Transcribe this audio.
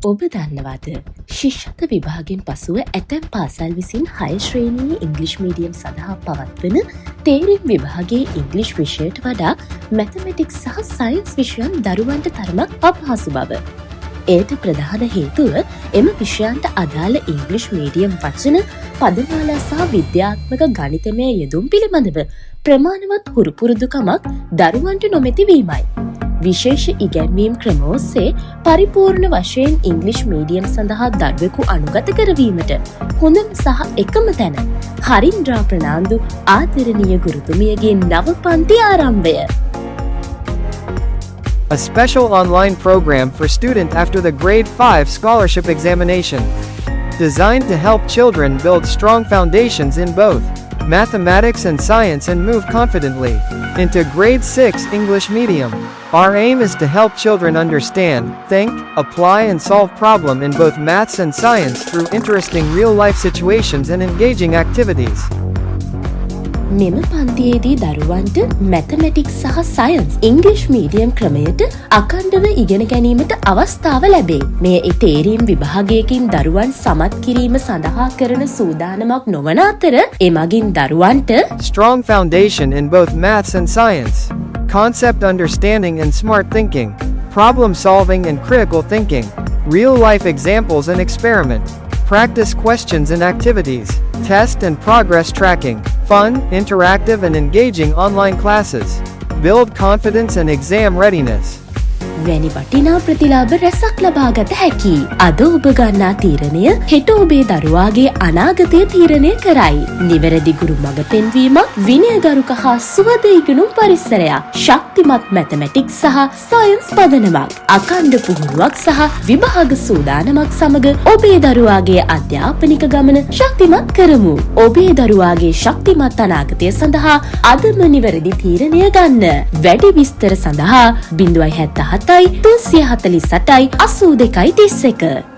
ඔබ දන්නවාද ශිෂ්‍යත්ව විභාගයෙන් පසුව ඇතැම් පාසල් විසින් 6 ශ්‍රේණියේ ඉංග්‍රීසි මීඩියම් සඳහා පවත්වන තේරීම් විභාගයේ ඉංග්‍රීසි විෂයට වඩා මැතමැටික්ස් සහ සයන්ස් විෂයන් දරුවන්ට තරමක් අපහසු බව. එයට ප්‍රධාන හේතුව එම විෂයන්ට අදාළ ඉංග්‍රීසි මීඩියම් වචන, පදමාලා සහ විද්‍යාත්මක ගණිතමය යෙදුම් පිළිබඳව ප්‍රමාණවත් හුරු පුරුදුකමක් දරුවන්ට නොමැති වීමයි. විශේෂ ඉගැන්වීම් ක්‍රම ඔස්සේ පරිපූර්ණ වශයෙන් ඉංග්‍රීසි මීඩියම් සඳහා දරුවෙකු අනුගත කරවීමට හොඳම සහ එකම තැන හරින්ද්‍රා ප්‍රනාන්දු ආදරණීය ගුරුතුමියගේ නව පන්ති ආරම්භය. A special online program for student after the grade 5 scholarship examination. Designed to help children build strong foundations in both mathematics and science and move confidently into grade 6 English medium. Our aim is to help children understand, think, apply and solve problems in both maths and science through interesting real-life situations and engaging activities. මෙම පන්තියේදී දරුවන්ට mathematics සහ science ඉංග්‍රීසි medium ක්‍රමයට අඛණ්ඩව ඉගෙන ගැනීමට අවස්ථාව ලැබේ. මේ තේරීම් විභාගයකින් දරුවන් සමත් කිරීම සඳහා කරන සූදානමක් නොවන අතර එමගින් දරුවන්ට strong foundation in both maths and science, concept understanding and smart thinking, problem solving and critical thinking, real-life examples and experiment, practice questions and activities, test and progress tracking, fun, interactive and engaging online classes, build confidence and exam readiness. වැනි වටිනා ප්‍රතිලාභ රැසක් ලබාගත හැකි. අද ඔබ ගන්නා තීරණය හෙට ඔබේ දරුවාගේ අනාගතය තීරණය කරයි. නිවැරදි ගුරු මඟ පෙන්වීමක්, විනයගරුක හා සුවද ඉගෙනුම් පරිසරයක්, ශක්තිමත් මැතමැටික්ස් සහ සයන්ස් පදනමක්, අඛණ්ඩ පුහුණුවක් සහ විභාග සූදානමක් සමග ඔබේ දරුවාගේ අධ්‍යාපනික ගමන ශක්තිමත් කරමු. ඔබේ දරුවාගේ ශක්තිමත් අනාගතය සඳහා අදම නිවැරදි තීරණය ගන්න. වැඩි විස්තර සඳහා 077 348 82 31